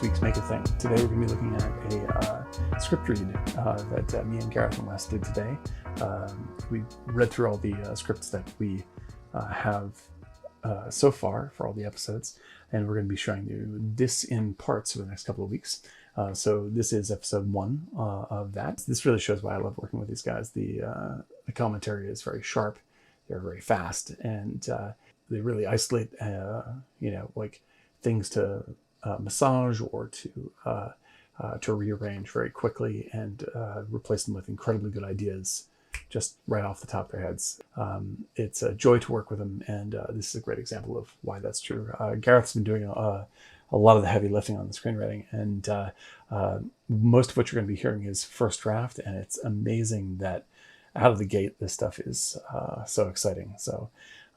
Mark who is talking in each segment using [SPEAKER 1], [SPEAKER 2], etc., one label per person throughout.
[SPEAKER 1] this week's Make a Thing. Today we're going to be looking at a script read that me and Gareth and Wes did today. We read through all the scripts that we have so far for all the episodes, and we're going to be showing you this in parts over the next couple of weeks. So this is episode 1 of that. This really shows why I love working with these guys. The commentary is very sharp, they're very fast, and they really isolate, like things to massage or to rearrange very quickly and replace them with incredibly good ideas just right off the top of their heads. It's a joy to work with them, and this is a great example of why that's true. Gareth's been doing a lot of the heavy lifting on the screenwriting, and most of what you're going to be hearing is first draft, and it's amazing that out of the gate this stuff is so exciting. So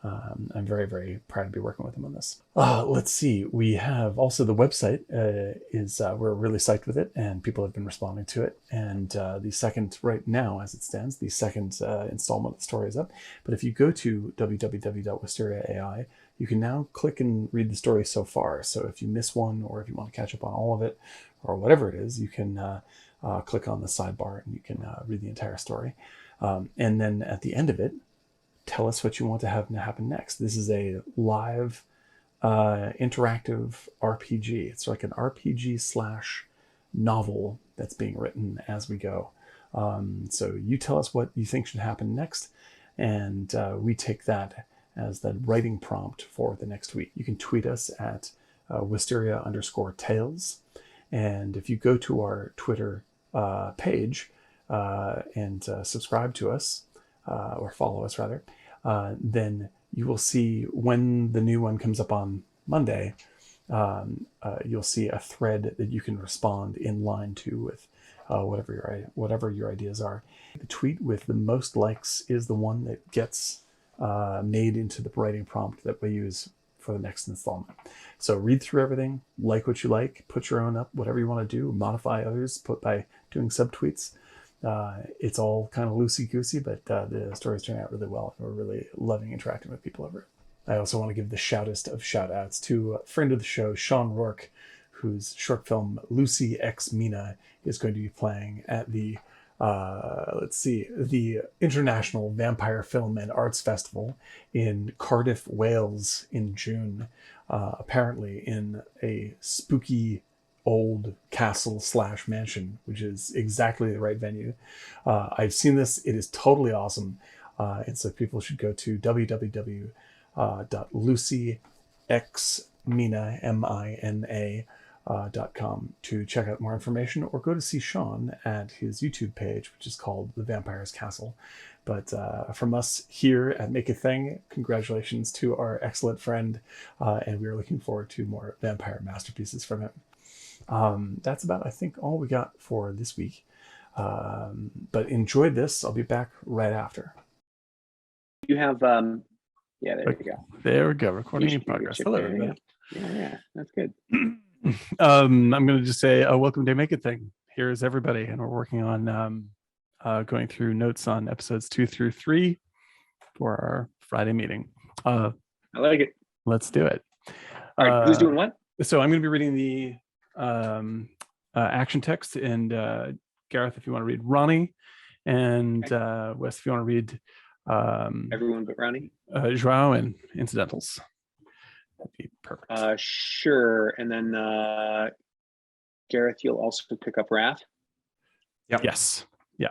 [SPEAKER 1] I'm very, very proud to be working with him on this. Let's see. We have also the website we're really psyched with it, and people have been responding to it. And the second, right now as it stands, the second installment of the story is up. But if you go to www.wisteria.ai, you can now click and read the story so far. So if you miss one, or if you want to catch up on all of it, or whatever it is, you can click on the sidebar and you can read the entire story. And then at the end of it, tell us what you want to have happen next. This is a live interactive RPG. It's like an RPG / novel that's being written as we go. So you tell us what you think should happen next, and we take that as the writing prompt for the next week. You can tweet us at Wisteria_Tales. And if you go to our Twitter page and subscribe to us, or follow us rather, then you will see when the new one comes up on Monday, you'll see a thread that you can respond in line to with whatever your ideas are. The tweet with the most likes is the one that gets made into the writing prompt that we use for the next installment. So read through everything, like what you like, put your own up, whatever you want to do, modify others, by doing subtweets. It's all kind of loosey-goosey, but the stories turn out really well. We're really loving interacting with people over it. I also want to give the shoutest of shout-outs to a friend of the show, Sean Rourke, whose short film Lucy X Mina is going to be playing at the the International Vampire Film and Arts Festival in Cardiff, Wales in June, apparently in a spooky old castle / mansion, which is exactly the right venue. I've seen this. It is totally awesome. And so people should go to www.lucyxmina.com to check out more information, or go to see Sean at his YouTube page, which is called The Vampire's Castle. But from us here at Make a Thing, congratulations to our excellent friend, and we are looking forward to more vampire masterpieces from him. That's about, I think, all we got for this week. But enjoy this. I'll be back right after.
[SPEAKER 2] You have, yeah, there we go.
[SPEAKER 1] There we go. Recording in progress. Hello, everybody.
[SPEAKER 2] Yeah, that's good.
[SPEAKER 1] I'm going to just say, welcome to Make a Thing. Here's everybody, and we're working on going through notes on episodes 2 through 3 for our Friday meeting.
[SPEAKER 2] I like it.
[SPEAKER 1] Let's do it.
[SPEAKER 2] All right, who's doing what?
[SPEAKER 1] So I'm going to be reading the action text, and Gareth, if you want to read Ronnie, and Wes, if you want to read
[SPEAKER 2] everyone but Ronnie,
[SPEAKER 1] Joao and incidentals. That'd be perfect.
[SPEAKER 2] Sure. And then Gareth, you'll also pick up Wrath.
[SPEAKER 1] Yeah. Yes. Yeah.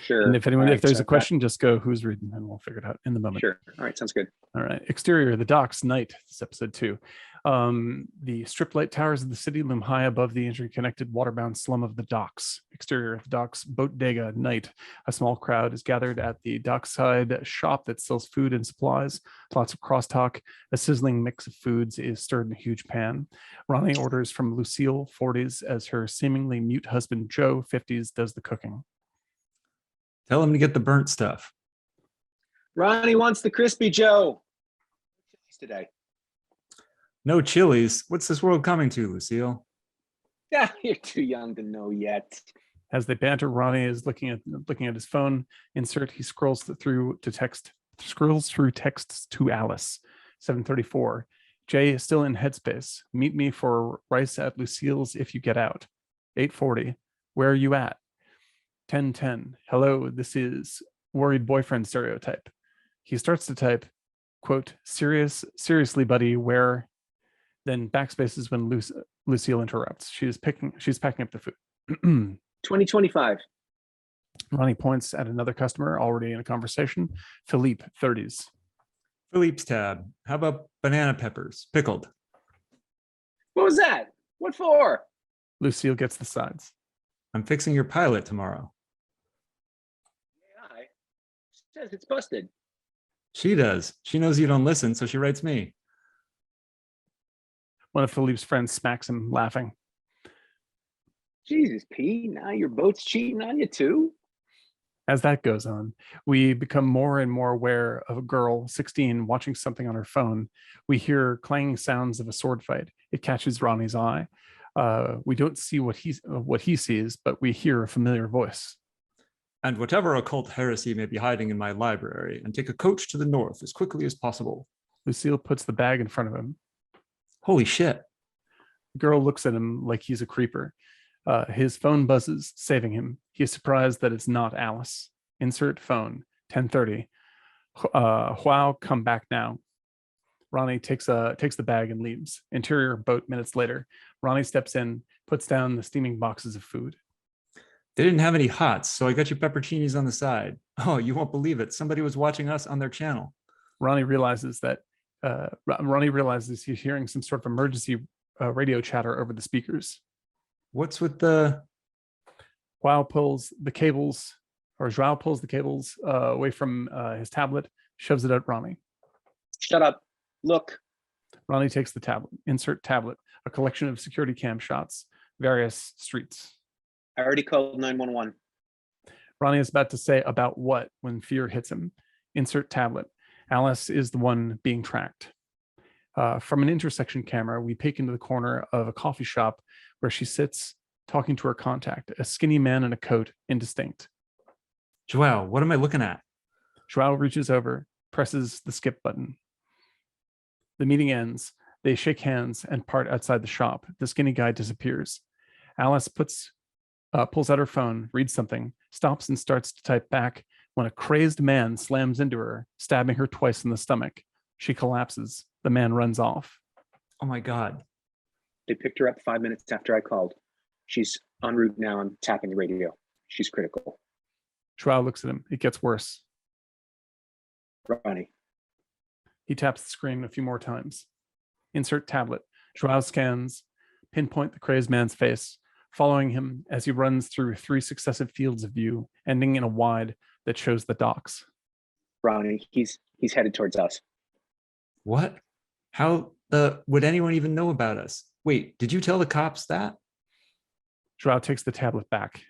[SPEAKER 2] Sure.
[SPEAKER 1] And if there's a question, just go who's reading, and we'll figure it out in the moment.
[SPEAKER 2] Sure. All right. Sounds good.
[SPEAKER 1] All right. Exterior, the docks, night. This is episode 2. The strip light towers of the city loom high above the interconnected waterbound slum of the docks. Exterior of the docks, bodega, night. A small crowd is gathered at the dockside shop that sells food and supplies. Lots of crosstalk. A sizzling mix of foods is stirred in a huge pan. Ronnie orders from Lucille, 40s, as her seemingly mute husband Joe, 50s, does the cooking.
[SPEAKER 3] Tell him to get the burnt stuff.
[SPEAKER 2] Ronnie wants the crispy Joe. Today.
[SPEAKER 3] No chilies. What's this world coming to, Lucille?
[SPEAKER 2] Yeah, you're too young to know yet.
[SPEAKER 1] As they banter, Ronnie is looking at his phone. Insert, he scrolls through texts to Alice. 7:34. Jay is still in headspace. Meet me for rice at Lucille's if you get out. 8:40. Where are you at? 10:10. Hello, this is worried boyfriend stereotype. He starts to type, quote, seriously, buddy, where? Then backspaces when Lucille interrupts. She's packing up the food.
[SPEAKER 2] 2025.
[SPEAKER 1] Ronnie points at another customer already in a conversation. Philippe, 30s.
[SPEAKER 3] Philippe's tab. How about banana peppers, pickled?
[SPEAKER 2] What was that? What for?
[SPEAKER 1] Lucille gets the sides.
[SPEAKER 3] I'm fixing your pilot tomorrow.
[SPEAKER 2] AI says it's busted.
[SPEAKER 3] She does. She knows you don't listen, so she writes me.
[SPEAKER 1] One of Philippe's friends smacks him, laughing.
[SPEAKER 2] Jesus, P, now your boat's cheating on you too?
[SPEAKER 1] As that goes on, we become more and more aware of a girl, 16, watching something on her phone. We hear clanging sounds of a sword fight. It catches Ronnie's eye. We don't see what he sees, but we hear a familiar voice.
[SPEAKER 3] And whatever occult heresy may be hiding in my library, and take a coach to the north as quickly as possible.
[SPEAKER 1] Lucille puts the bag in front of him.
[SPEAKER 3] Holy shit.
[SPEAKER 1] The girl looks at him like he's a creeper. His phone buzzes, saving him. He is surprised that it's not Alice. Insert phone, 10:30. Wow, come back now. Ronnie takes the bag and leaves. Interior boat minutes later. Ronnie steps in, puts down the steaming boxes of food.
[SPEAKER 3] They didn't have any hots, so I got you pepperoncinis on the side. Oh, you won't believe it. Somebody was watching us on their channel.
[SPEAKER 1] Ronnie realizes he's hearing some sort of emergency radio chatter over the speakers.
[SPEAKER 3] What's with the...
[SPEAKER 1] Joao pulls the cables away from his tablet, shoves it at Ronnie.
[SPEAKER 2] Shut up. Look.
[SPEAKER 1] Ronnie takes the tablet. Insert tablet. A collection of security cam shots. Various streets.
[SPEAKER 2] I already called 911.
[SPEAKER 1] Ronnie is about to say about what when fear hits him. Insert tablet. Alice is the one being tracked. From an intersection camera, we peek into the corner of a coffee shop where she sits talking to her contact, a skinny man in a coat, indistinct.
[SPEAKER 3] Joao, what am I looking at?
[SPEAKER 1] Joao reaches over, presses the skip button. The meeting ends. They shake hands and part outside the shop. The skinny guy disappears. Alice pulls out her phone, reads something, stops and starts to type back when a crazed man slams into her, stabbing her twice in the stomach. She collapses. The man runs off.
[SPEAKER 3] Oh my God.
[SPEAKER 2] They picked her up 5 minutes after I called. She's en route now. I'm tapping the radio. She's critical.
[SPEAKER 1] Joao looks at him. It gets worse.
[SPEAKER 2] Ronnie.
[SPEAKER 1] He taps the screen a few more times. Insert tablet. Joao scans, pinpoint the crazed man's face, following him as he runs through 3 successive fields of view, ending in a wide that shows the docks.
[SPEAKER 2] Ronnie, he's headed towards us.
[SPEAKER 3] What? How would anyone even know about us? Wait, did you tell the cops that?
[SPEAKER 1] Joao takes the tablet back.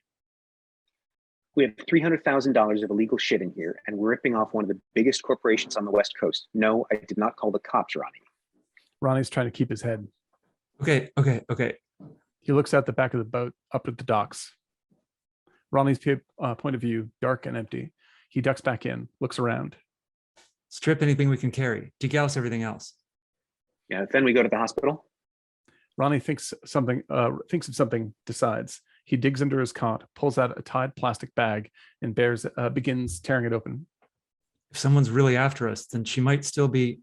[SPEAKER 2] We have $300,000 of illegal shit in here, and we're ripping off one of the biggest corporations on the West Coast. No, I did not call the cops, Ronnie.
[SPEAKER 1] Ronnie's trying to keep his head.
[SPEAKER 3] Okay.
[SPEAKER 1] He looks out the back of the boat up at the docks. Ronnie's point of view, dark and empty. He ducks back in, looks around.
[SPEAKER 3] Strip anything we can carry. Degauss everything else.
[SPEAKER 2] Yeah, then we go to the hospital.
[SPEAKER 1] Ronnie thinks of something, decides. He digs under his cot, pulls out a tied plastic bag, and begins tearing it open.
[SPEAKER 3] If someone's really after us, then she might still be...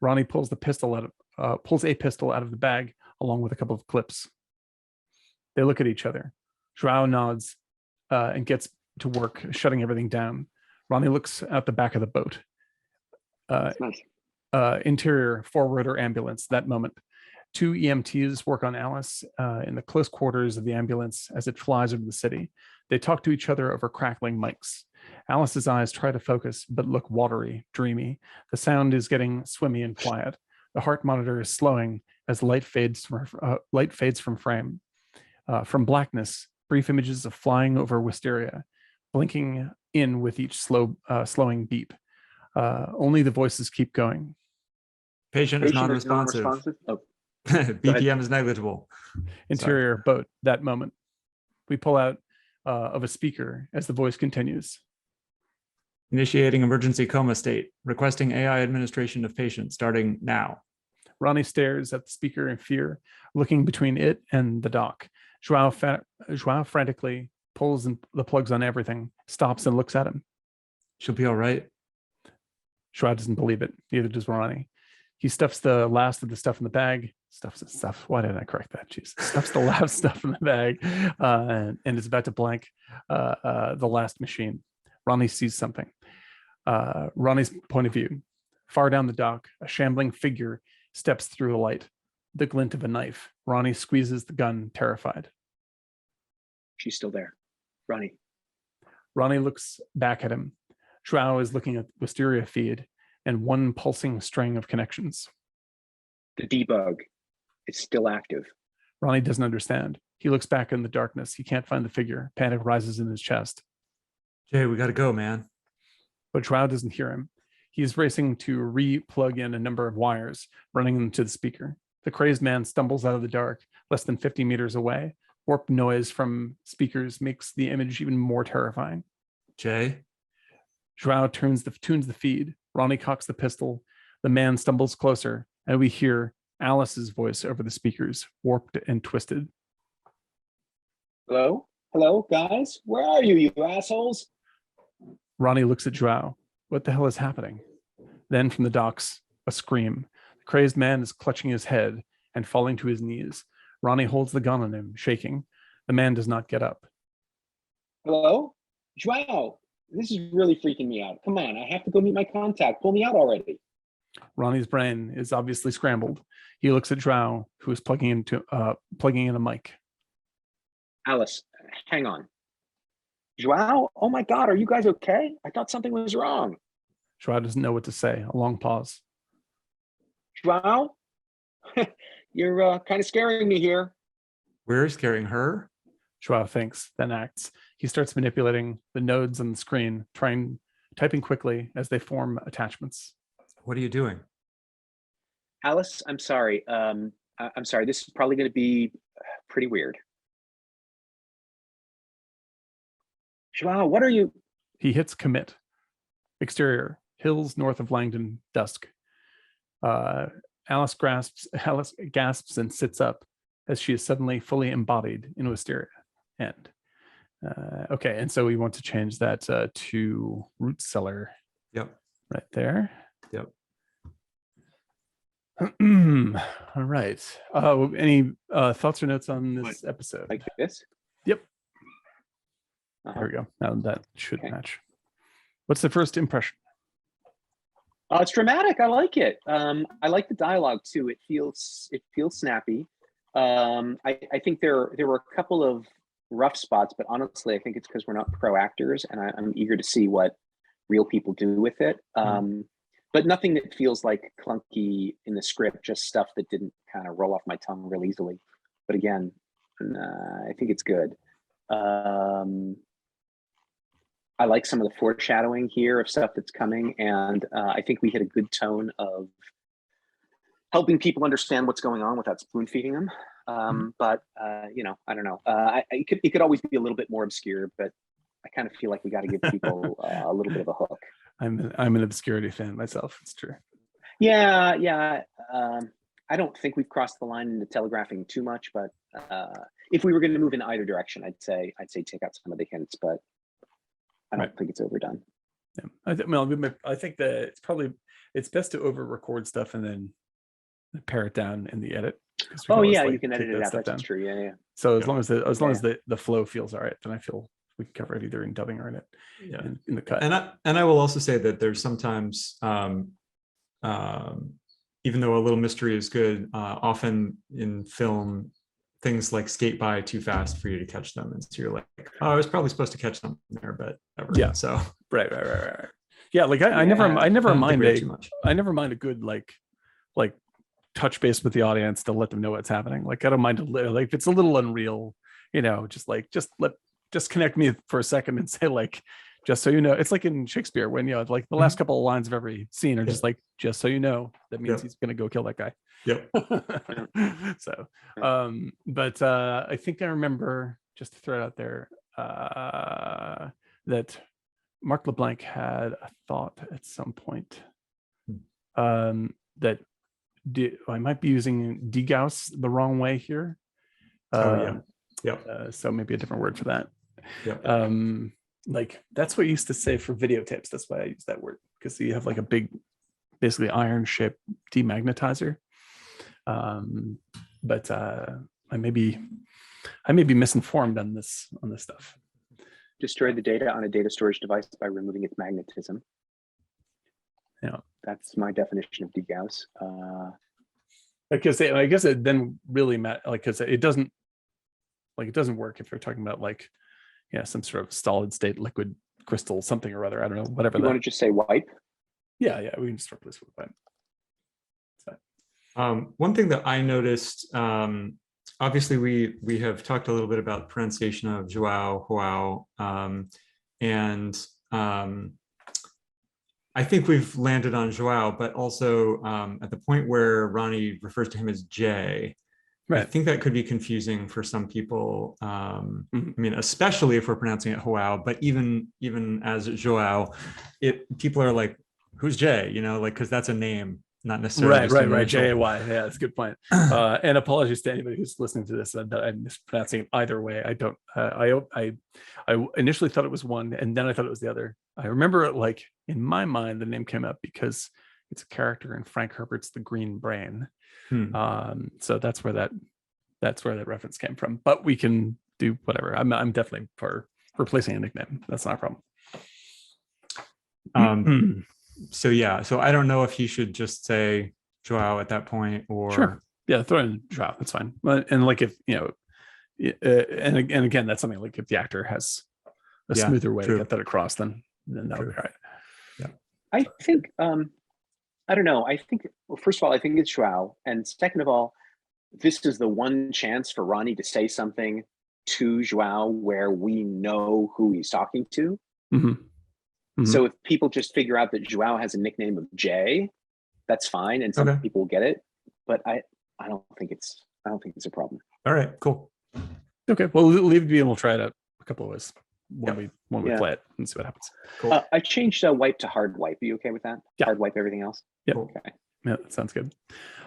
[SPEAKER 1] Ronnie pulls a pistol out of the bag, along with a couple of clips. They look at each other. Joao nods and gets to work, shutting everything down. Ronnie looks out the back of the boat.
[SPEAKER 2] Nice.
[SPEAKER 1] Interior forwarder ambulance. That moment, 2 EMTs work on Alice in the close quarters of the ambulance as it flies over the city. They talk to each other over crackling mics. Alice's eyes try to focus, but look watery, dreamy. The sound is getting swimmy and quiet. The heart monitor is slowing as light fades from frame. From blackness, brief images of flying over wisteria, blinking in with each slowing beep. Only the voices keep going.
[SPEAKER 3] Patient is non-responsive.
[SPEAKER 2] Oh,
[SPEAKER 3] BPM is negligible.
[SPEAKER 1] Interior boat. That moment, we pull out of a speaker as the voice continues.
[SPEAKER 3] Initiating emergency coma state. Requesting AI administration of patient starting now.
[SPEAKER 1] Ronnie stares at the speaker in fear, looking between it and the dock. Joao frantically pulls the plugs on everything, stops and looks at him.
[SPEAKER 3] She'll be all right.
[SPEAKER 1] Joao doesn't believe it. Neither does Ronnie. He stuffs the last of the stuff in the bag. Stuff. Why didn't I correct that? Jeez. Stuffs the last stuff in the bag and is about to blank the last machine. Ronnie sees something. Ronnie's point of view. Far down the dock, a shambling figure steps through the light. The glint of a knife. Ronnie squeezes the gun, terrified.
[SPEAKER 2] She's still there. Ronnie.
[SPEAKER 1] Ronnie looks back at him. Joao is looking at the Wisteria feed and one pulsing string of connections.
[SPEAKER 2] The debug is still active.
[SPEAKER 1] Ronnie doesn't understand. He looks back in the darkness. He can't find the figure. Panic rises in his chest.
[SPEAKER 3] Jay, we got to go, man.
[SPEAKER 1] But Joao doesn't hear him. He's racing to re-plug in a number of wires, running them to the speaker. The crazed man stumbles out of the dark, less than 50 meters away. Warped noise from speakers makes the image even more terrifying.
[SPEAKER 3] Jay?
[SPEAKER 1] Joao tunes the feed. Ronnie cocks the pistol. The man stumbles closer, and we hear Alice's voice over the speakers, warped and twisted.
[SPEAKER 2] Hello? Hello, guys? Where are you, you assholes?
[SPEAKER 1] Ronnie looks at Joao. What the hell is happening? Then from the docks, a scream. The crazed man is clutching his head and falling to his knees. Ronnie holds the gun on him, shaking. The man does not get up.
[SPEAKER 2] Hello? Joao, this is really freaking me out. Come on, I have to go meet my contact. Pull me out already.
[SPEAKER 1] Ronnie's brain is obviously scrambled. He looks at Joao, who is plugging in a mic.
[SPEAKER 2] Alice, hang on. Joao? Oh my God, are you guys okay? I thought something was wrong.
[SPEAKER 1] Joao doesn't know what to say. A long pause.
[SPEAKER 2] Joao? You're kind of scaring me here.
[SPEAKER 3] We're scaring her?
[SPEAKER 1] Joao thinks, then acts. He starts manipulating the nodes on the screen, typing quickly as they form attachments.
[SPEAKER 3] What are you doing?
[SPEAKER 2] Alice, I'm sorry. I'm sorry. This is probably going to be pretty weird. Joao, what are you?
[SPEAKER 1] He hits commit. Exterior, hills north of Langdon, dusk. Alice gasps and sits up as she is suddenly fully embodied in Wisteria. End. Okay, and so we want to change that to root cellar.
[SPEAKER 3] Yep.
[SPEAKER 1] Right there.
[SPEAKER 3] Yep.
[SPEAKER 1] All right. Any thoughts or notes on this episode?
[SPEAKER 2] Like this?
[SPEAKER 1] Yep. There we go. Now that should match. What's the first impression?
[SPEAKER 2] It's dramatic. I like it. I like the dialogue too. It feels snappy. I think there were a couple of rough spots, but honestly, I think it's because we're not pro actors, and I'm eager to see what real people do with it. But nothing that feels like clunky in the script, just stuff that didn't kind of roll off my tongue real easily. But again, I think it's good. I like some of the foreshadowing here of stuff that's coming, and I think we hit a good tone of helping people understand what's going on without spoon feeding them. But you know, I don't know. It could always be a little bit more obscure, but I kind of feel like we got to give people a little bit of a hook.
[SPEAKER 1] I'm an obscurity fan myself. It's true.
[SPEAKER 2] Yeah. I don't think we've crossed the line into telegraphing too much, but if we were going to move in either direction, I'd say take out some of the hints, but I don't think it's overdone.
[SPEAKER 1] Yeah. I think that it's best to over record stuff and then pare it down in the edit.
[SPEAKER 2] Oh yeah, you can edit it out. That's true. Yeah.
[SPEAKER 1] So as long as the flow feels all right, then I feel we can cover it either in dubbing or in it.
[SPEAKER 3] Yeah.
[SPEAKER 1] In the cut.
[SPEAKER 3] And I will also say that there's sometimes even though a little mystery is good, often in film things like skate by too fast for you to catch them, and so you're like, oh, I was probably supposed to catch them there, but never.
[SPEAKER 1] Yeah.
[SPEAKER 3] So
[SPEAKER 1] right. Yeah, like I never mind a good like touch base with the audience to let them know what's happening. Like I don't mind like if it's a little unreal, you know, just connect me for a second and say like, just so you know. It's like in Shakespeare when, you know, like the last couple of lines of every scene are just like, just so you know, that means he's gonna go kill that guy.
[SPEAKER 3] Yep.
[SPEAKER 1] So but I think I remember, just to throw it out there, that Mark LeBlanc had a thought at some point that I might be using degauss the wrong way here. So maybe a different word for that. Like that's what I used to say for videotapes. That's why I use that word, because you have like a big, basically iron shaped demagnetizer. But I may be misinformed on this stuff.
[SPEAKER 2] Destroy the data on a data storage device by removing its magnetism.
[SPEAKER 1] Yeah,
[SPEAKER 2] that's my definition of degauss.
[SPEAKER 1] Because I guess it then really because it doesn't work if you're talking about like, yeah, some sort of solid state liquid crystal something or other. I don't know, whatever.
[SPEAKER 2] You want to just say wipe?
[SPEAKER 1] Yeah, we can just replace with wipe.
[SPEAKER 3] One thing that I noticed, obviously we have talked a little bit about pronunciation of Joao, and I think we've landed on Joao, but also at the point where Ronnie refers to him as Jay, right. I think that could be confusing for some people. I mean, especially if we're pronouncing it Joao, but even as Joao, people are like, who's Jay? You know, like, because that's a name. Not necessarily
[SPEAKER 1] right. J-A-Y. Yeah, that's a good point. And apologies to anybody who's listening to this that I'm mispronouncing it either way. I don't. I initially thought it was one, and then I thought it was the other. I remember it like in my mind, the name came up because it's a character in Frank Herbert's The Green Brain. So that's where that reference came from. But we can do whatever. I'm definitely for replacing a nickname. That's not a problem.
[SPEAKER 3] So yeah, so I don't know if he should just say Joao at that point, or
[SPEAKER 1] sure, yeah, throw in Joao. That's fine. And like if and again, that's something like if the actor has a smoother way to get that across, then that'll be all right.
[SPEAKER 3] Yeah,
[SPEAKER 2] I think I don't know. I think first of all, I think it's Joao, and second of all, this is the one chance for Ronnie to say something to Joao where we know who he's talking to. So if people just figure out that Joao has a nickname of Jay, that's fine, and some people will get it. But I don't think it's a problem.
[SPEAKER 3] All right, cool.
[SPEAKER 1] Okay, well, leave it be, and we'll try it out a couple of ways when we play it and see what happens.
[SPEAKER 2] Cool. I changed wipe to hard wipe. Are you okay with that? Yeah. Hard wipe everything else.
[SPEAKER 1] Yeah.
[SPEAKER 2] Cool. Okay.
[SPEAKER 1] Yeah, that sounds good.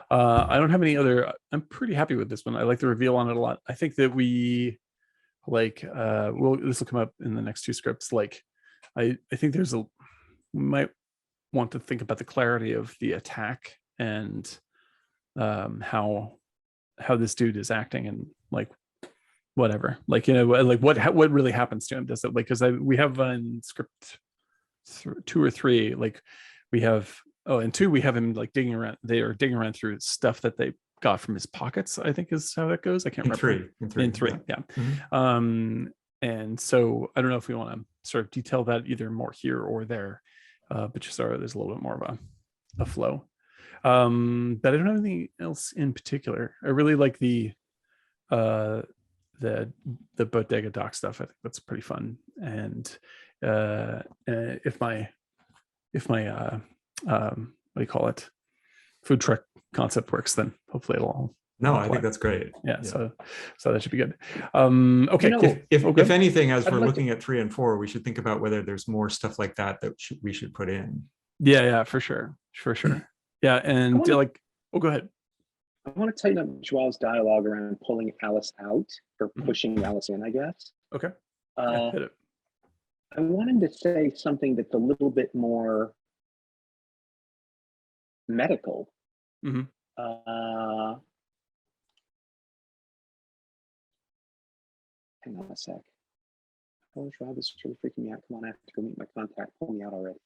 [SPEAKER 1] I don't have any other. I'm pretty happy with this one. I like the reveal on it a lot. I think that we like. This will come up in the next two scripts. Like. I think we might want to think about the clarity of the attack and how this dude is acting, and like whatever, like, like what really happens to him. Does it, like, because we have in script 2 or 3, like we have in 2 we have him like digging around. They are digging around through stuff that they got from his pockets, I think is how that goes. I can't remember. In three, yeah. And so I don't know if we want to sort of detail that either more here or there, but just there's a little bit more of a flow. But I don't have anything else in particular. I really like the bodega dock stuff. I think that's pretty fun. And if my what do you call it, food truck concept works, then hopefully it'll all.
[SPEAKER 3] No, I think that's great.
[SPEAKER 1] Yeah. So that should be good. Okay.
[SPEAKER 3] If anything, as we're looking at 3 and 4, we should think about whether there's more stuff like that we should put in.
[SPEAKER 1] Yeah, for sure. Yeah, and go ahead.
[SPEAKER 2] I want to tighten up Joao's dialogue around pulling Alice out or pushing Alice in, I guess.
[SPEAKER 1] Okay.
[SPEAKER 2] Hit it. I want him to say something that's a little bit more medical. Hang on a sec. Oh, Joao, this is really freaking me out. Come on, I have to go meet my contact. Pull me out already.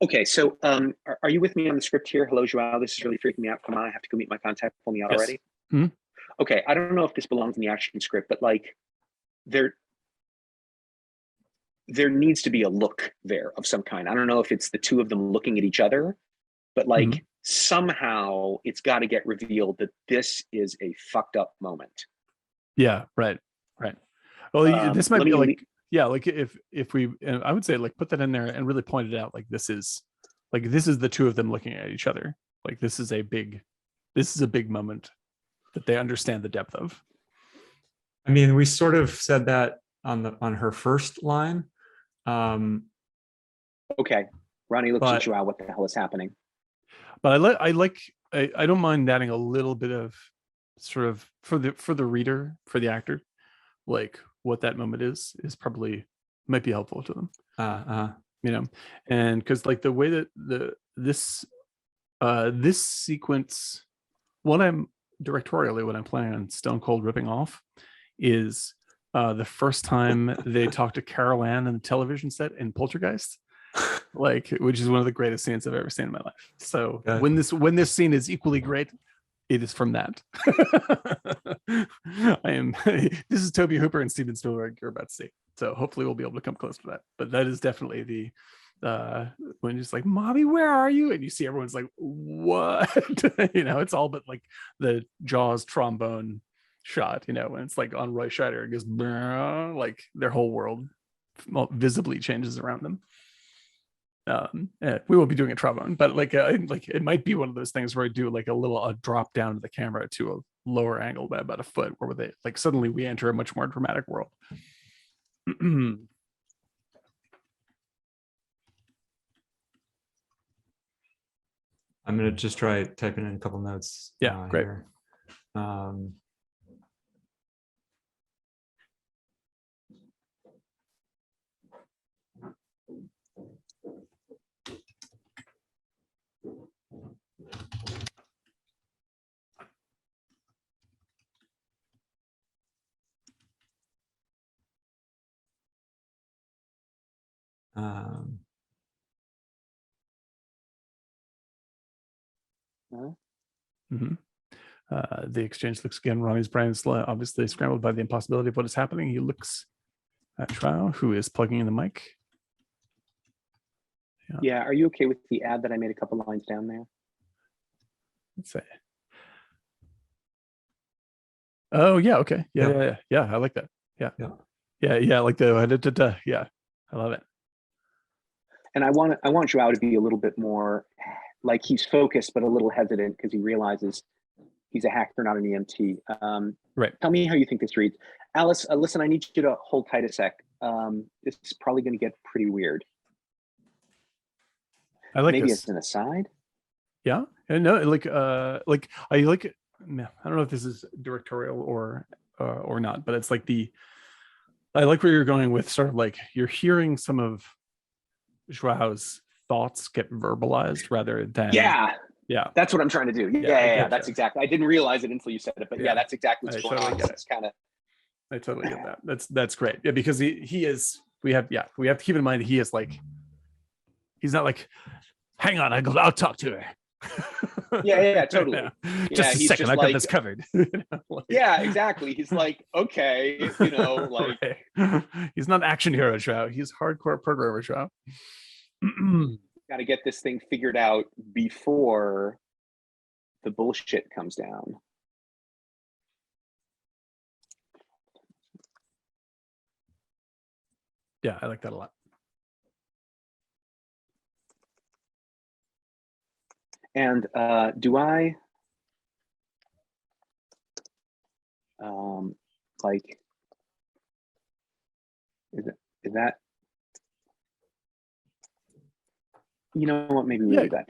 [SPEAKER 2] Okay, so are you with me on the script here? Hello, Joao, this is really freaking me out. Come on, I have to go meet my contact. Pull me out already. Okay, I don't know if this belongs in the action script, but like there needs to be a look there of some kind. I don't know if it's the two of them looking at each other, but like somehow it's got to get revealed that this is a fucked up moment.
[SPEAKER 1] Yeah, right. Well, this might be like, like if we, and I would say like put that in there and really point it out. Like this is the two of them looking at each other. Like this is a big moment that they understand the depth of.
[SPEAKER 3] I mean, we sort of said that on her first line.
[SPEAKER 2] Okay, Ronnie looks at Joao. What the hell is happening?
[SPEAKER 1] But I don't mind adding a little bit of sort of for the reader, for the actor, like what that moment is probably might be helpful to them. You know, and because like the way that this sequence, what I'm planning on stone cold ripping off is the first time they talk to Carol Ann in the television set in Poltergeist, like, which is one of the greatest scenes I've ever seen in my life. So when this scene is equally great, it is from that. This is Toby Hooper and Steven Spielberg you're about to see. So hopefully we'll be able to come close to that. But that is definitely the when you're just like, "Mommy, where are you?" and you see everyone's like, "What?" You know, it's all but like the Jaws trombone shot, you know, when it's like on Roy Scheider, it goes like their whole world visibly changes around them. We won't be doing a trombone, but like it might be one of those things where I do like a drop down to the camera to a lower angle by about a foot, where they like suddenly we enter a much more dramatic world.
[SPEAKER 3] I'm gonna just try typing in a couple notes.
[SPEAKER 1] Yeah, great.
[SPEAKER 3] Here.
[SPEAKER 1] The exchange looks again. Ronnie's brain is obviously scrambled by the impossibility of what is happening. He looks at Trow, who is plugging in the mic.
[SPEAKER 2] Yeah, are you okay with the ad that I made a couple lines down there?
[SPEAKER 1] Let's say. Oh yeah, okay. Yeah. I like that. Yeah. I like the yeah. I love it.
[SPEAKER 2] And I want Joao to be a little bit more like he's focused but a little hesitant because he realizes he's a hacker, not an EMT.
[SPEAKER 1] Right.
[SPEAKER 2] Tell me how you think this reads. Alice, listen, I need you to hold tight a sec. This is probably going to get pretty weird.
[SPEAKER 1] I like
[SPEAKER 2] maybe
[SPEAKER 1] this.
[SPEAKER 2] As an aside.
[SPEAKER 1] Yeah, and no, like I like. I don't know if this is directorial or not, but it's like I like where you're going with sort of like you're hearing some of Joao's thoughts get verbalized rather than
[SPEAKER 2] that's what I'm trying to do. Yeah, that's exactly. I didn't realize it until you said it, but yeah, that's exactly what's going on. It's kind of.
[SPEAKER 1] I totally get that. That's great. Yeah, because he is. We have to keep in mind that he is like. He's not like, hang on, I'll talk to her.
[SPEAKER 2] Yeah, totally.
[SPEAKER 1] Just a second, I've got this covered.
[SPEAKER 2] Yeah, exactly. He's like, okay, you know, like
[SPEAKER 1] he's not action hero Trout. He's hardcore programmer Trout.
[SPEAKER 2] Got to get this thing figured out before the bullshit comes down.
[SPEAKER 1] Yeah, I like that a lot.
[SPEAKER 2] And do I like is that you know what, maybe we do that.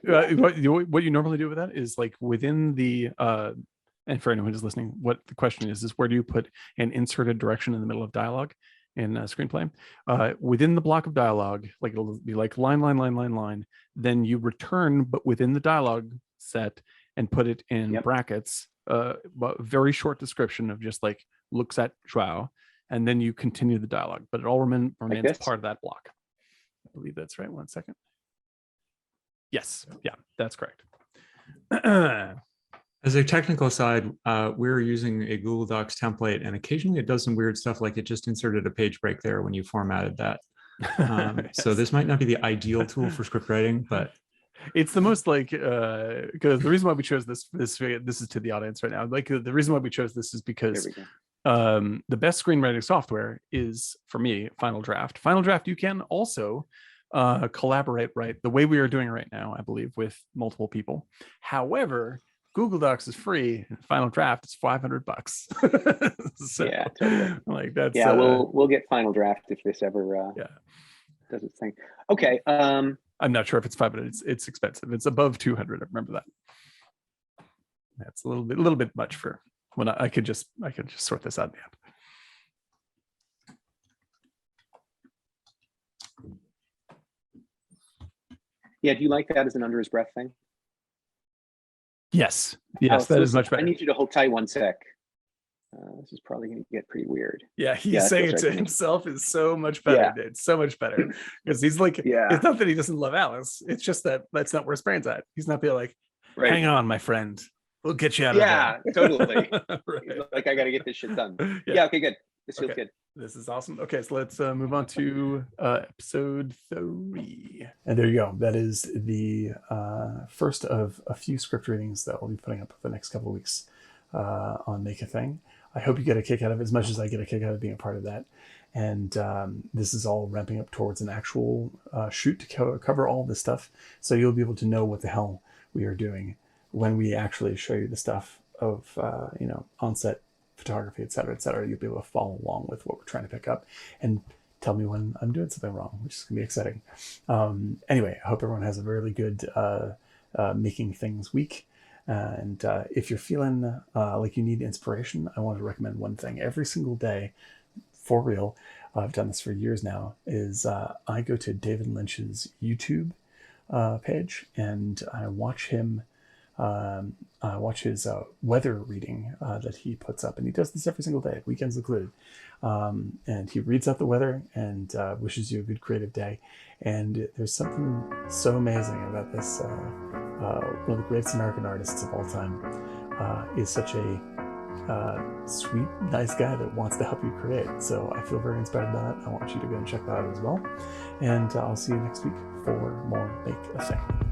[SPEAKER 1] What you normally do with that is like within the and for anyone who's listening, what the question is where do you put an inserted direction in the middle of dialogue in a screenplay? Within the block of dialogue, like it'll be like line, then you return, but within the dialogue set and put it in brackets, very short description of just like looks at Joao, and then you continue the dialogue, but it all remains like part of that block. I believe that's right. 1 second. Yes. Yeah, that's correct.
[SPEAKER 3] As a technical side, we're using a Google Docs template, and occasionally it does some weird stuff, like it just inserted a page break there when you formatted that. Yes. So this might not be the ideal tool for script writing, but
[SPEAKER 1] it's the most like because the reason why we chose this is to the audience right now. Like the reason why we chose this is because the best screenwriting software is, for me, Final Draft. Final Draft, you can also collaborate, right, the way we are doing right now, I believe, with multiple people. However, Google Docs is free. Final Draft is $500. So,
[SPEAKER 2] yeah, totally.
[SPEAKER 1] Like that's
[SPEAKER 2] yeah. We'll get Final Draft if this ever does its thing. Okay.
[SPEAKER 1] I'm not sure if it's 500. It's expensive. It's above 200. I remember that. That's a little bit much for when I could just sort this out in the end.
[SPEAKER 2] Yeah, do you like that as an under his breath thing?
[SPEAKER 1] Yes, that is much better.
[SPEAKER 2] I need you to hold tight 1 sec. This is probably going to get pretty weird.
[SPEAKER 1] Yeah, he's saying it to himself is so much better. Yeah. It's so much better because he's like, it's not that he doesn't love Alice. It's just that's not where his brain's at. He's not being like, hang on, my friend, we'll get you out of there.
[SPEAKER 2] Yeah, totally. Right. Like, I got to get this shit done. Yeah, okay, good. This feels good.
[SPEAKER 1] This is awesome. Okay, so let's move on to episode 3. And there you go. That is the first of a few script readings that we'll be putting up for the next couple of weeks on Make a Thing. I hope you get a kick out of it as much as I get a kick out of being a part of that. And this is all ramping up towards an actual shoot to cover all this stuff. So you'll be able to know what the hell we are doing when we actually show you the stuff of, on-set photography, et cetera, et cetera. You'll be able to follow along with what we're trying to pick up and tell me when I'm doing something wrong, which is going to be exciting. Anyway, I hope everyone has a really good Making Things week. And if you're feeling like you need inspiration, I want to recommend one thing. Every single day, for real, I've done this for years now, is I go to David Lynch's YouTube page and I watch him watch his weather reading that he puts up, and he does this every single day, weekends included. And he reads out the weather and wishes you a good creative day. And there's something so amazing about this. One of the greatest American artists of all time is such a sweet, nice guy that wants to help you create. So I feel very inspired by that. I want you to go and check that out as well. And I'll see you next week for more Make a Thing.